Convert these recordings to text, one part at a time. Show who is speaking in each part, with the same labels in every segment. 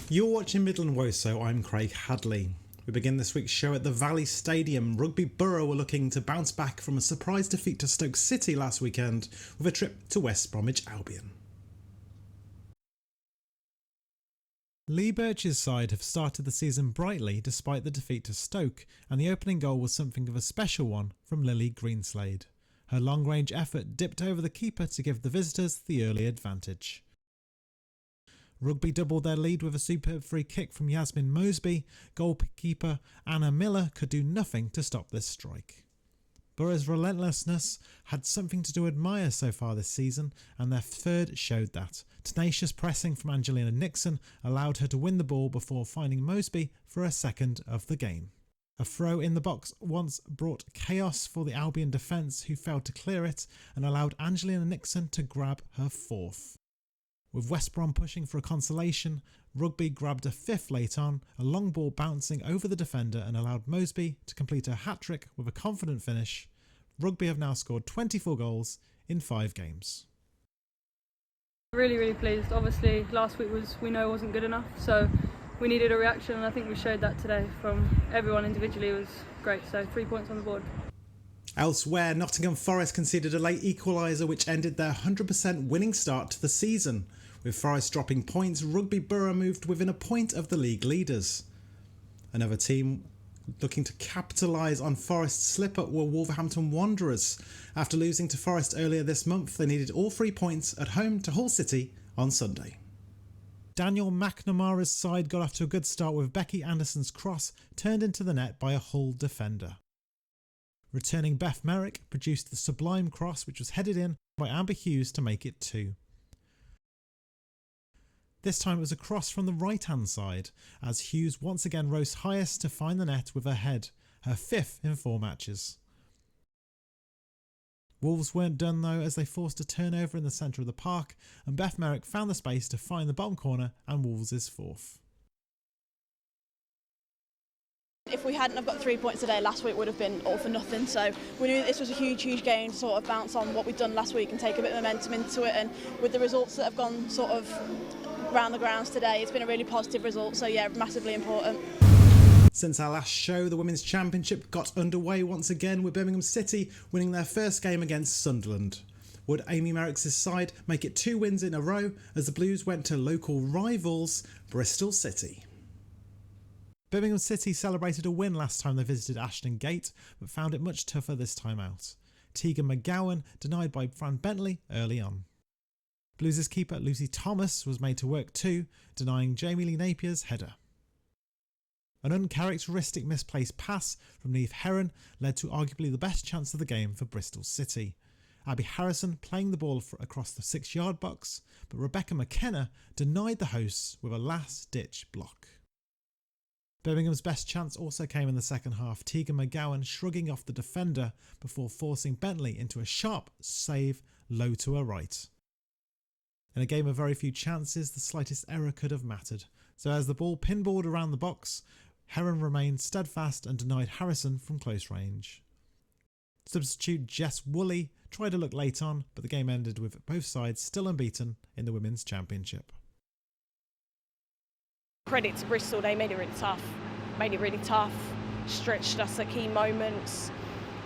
Speaker 1: You're watching Midland Woso, I'm Craig Hadley. We begin this week's show at the Valley Stadium. Rugby Borough were looking to bounce back from a surprise defeat to Stoke City last weekend with a trip to West Bromwich Albion. Lee Birch's side have started the season brightly despite the defeat to Stoke, and the opening goal was something of a special one from Lily Greenslade. Her long-range effort dipped over the keeper to give the visitors the early advantage. Rugby doubled their lead with a superb free kick from Yasmin Moseby. Goalkeeper Anna Miller could do nothing to stop this strike. Borough's relentlessness had something to admire so far this season, and their third showed that. Tenacious pressing from Angelina Nixon allowed her to win the ball before finding Moseby for a second of the game. A throw in the box once brought chaos for the Albion defence, who failed to clear it and allowed Angelina Nixon to grab her fourth. With West Brom pushing for a consolation, Rugby grabbed a fifth late on, a long ball bouncing over the defender and allowed Moseby to complete a hat-trick with a confident finish. Rugby have now scored 24 goals in 5 games.
Speaker 2: Really pleased. Obviously last week we know wasn't good enough, so we needed a reaction, and I think we showed that today from everyone individually. It was great, so 3 points on the board.
Speaker 1: Elsewhere, Nottingham Forest conceded a late equaliser which ended their 100% winning start to the season. With Forest dropping points, Rugby Borough moved within a point of the league leaders. Another team looking to capitalise on Forest's slip-up were Wolverhampton Wanderers. After losing to Forest earlier this month, they needed all 3 points at home to Hull City on Sunday. Daniel McNamara's side got off to a good start with Becky Anderson's cross turned into the net by a Hull defender. Returning Beth Merrick produced the sublime cross, which was headed in by Amber Hughes to make it 2. This time it was a cross from the right-hand side, as Hughes once again rose highest to find the net with her head, her 5th in 4 matches. Wolves weren't done though, as they forced a turnover in the centre of the park, and Beth Merrick found the space to find the bottom corner and Wolves' 4th.
Speaker 3: If we hadn't have got 3 points today, last week would have been all for nothing. So we knew that this was a huge game to sort of bounce on what we'd done last week and take a bit of momentum into it. And with the results that have gone sort of around the grounds today, it's been a really positive result. So yeah, massively important.
Speaker 1: Since our last show, the Women's Championship got underway once again with Birmingham City winning their first game against Sunderland. Would Amy Merrick's side make it 2 wins in a row as the Blues went to local rivals Bristol City? Birmingham City celebrated a win last time they visited Ashton Gate, but found it much tougher this time out. Tegan McGowan denied by Fran Bentley early on. Blues' keeper Lucy Thomas was made to work too, denying Jamie Lee Napier's header. An uncharacteristic misplaced pass from Niamh Heron led to arguably the best chance of the game for Bristol City. Abby Harrison playing the ball across the 6-yard box, but Rebecca McKenna denied the hosts with a last-ditch block. Birmingham's best chance also came in the second half, Tegan McGowan shrugging off the defender before forcing Bentley into a sharp save low to her right. In a game of very few chances, the slightest error could have mattered, so as the ball pinballed around the box, Heron remained steadfast and denied Harrison from close range. Substitute Jess Woolley tried to look late on, but the game ended with both sides still unbeaten in the Women's Championship.
Speaker 4: Credit to Bristol, they made it really tough, stretched us at key moments.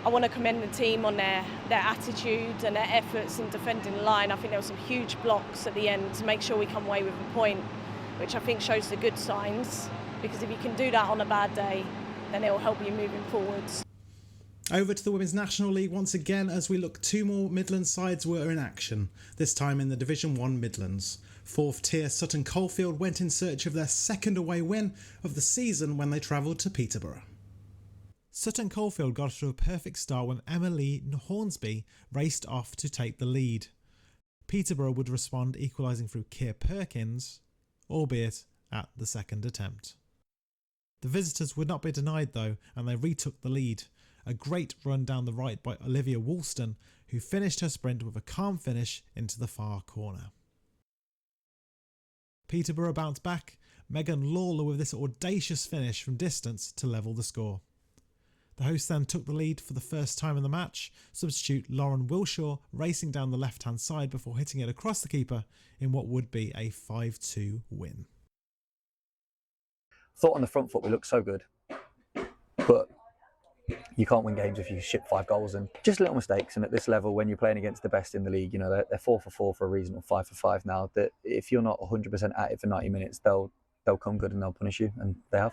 Speaker 4: I want to commend the team on their attitude and their efforts in defending the line. I think there were some huge blocks at the end to make sure we come away with a point, which I think shows the good signs, because if you can do that on a bad day, then it will help you moving forwards.
Speaker 1: Over to the Women's National League once again as we look, 2 more Midland sides were in action, this time in the Division 1 Midlands. 4th tier Sutton Coldfield went in search of their second away win of the season when they travelled to Peterborough. Sutton Coldfield got off to a perfect start when Emily Hornsby raced off to take the lead. Peterborough would respond, equalising through Keir Perkins, albeit at the second attempt. The visitors would not be denied though, and they retook the lead. A great run down the right by Olivia Woolston, who finished her sprint with a calm finish into the far corner. Peterborough bounced back, Megan Lawler with this audacious finish from distance to level the score. The hosts then took the lead for the first time in the match, substitute Lauren Wilshaw racing down the left-hand side before hitting it across the keeper in what would be a 5-2 win.
Speaker 5: thought on the front foot we looked so good, but you can't win games if you ship 5 goals and just little mistakes. And at this level, when you're playing against the best in the league, you know, they're 4 for 4 for a reason, or 5 for 5 now, that if you're not 100% at it for 90 minutes, they'll come good and they'll punish you, and they have.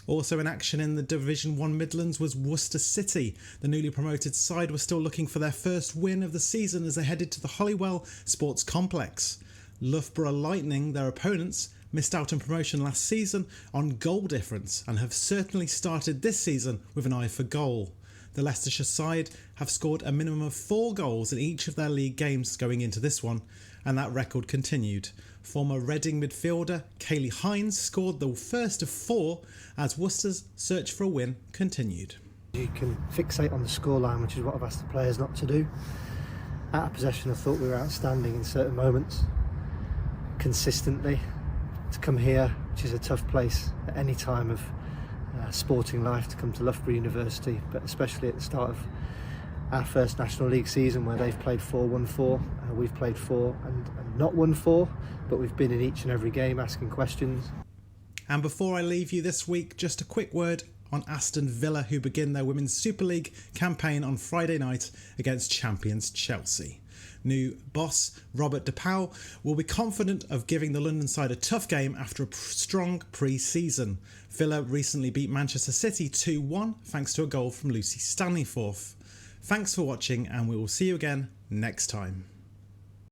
Speaker 1: Also in action in the Division 1 Midlands was Worcester City. The newly promoted side were still looking for their first win of the season as they headed to the Holywell Sports Complex. Loughborough Lightning, their opponents, missed out on promotion last season on goal difference and have certainly started this season with an eye for goal. The Leicestershire side have scored a minimum of 4 goals in each of their league games going into this one, and that record continued. Former Reading midfielder Kayleigh Hines scored the first of 4 as Worcester's search for a win continued.
Speaker 6: You can fixate on the scoreline, which is what I've asked the players not to do. Out of possession, I thought we were outstanding in certain moments, consistently. To come here, which is a tough place at any time of sporting life, to come to Loughborough University, but especially at the start of our first National League season, where they've played 4, won 4, we've played 4 and not won 4, but we've been in each and every game asking questions.
Speaker 1: And before I leave you this week, just a quick word on Aston Villa, who begin their Women's Super League campaign on Friday night against champions Chelsea. New boss Robert DePauw will be confident of giving the London side a tough game after a strong pre-season. Villa recently beat Manchester City 2-1 thanks to a goal from Lucy Stanleyforth. Thanks for watching, and we will see you again next time.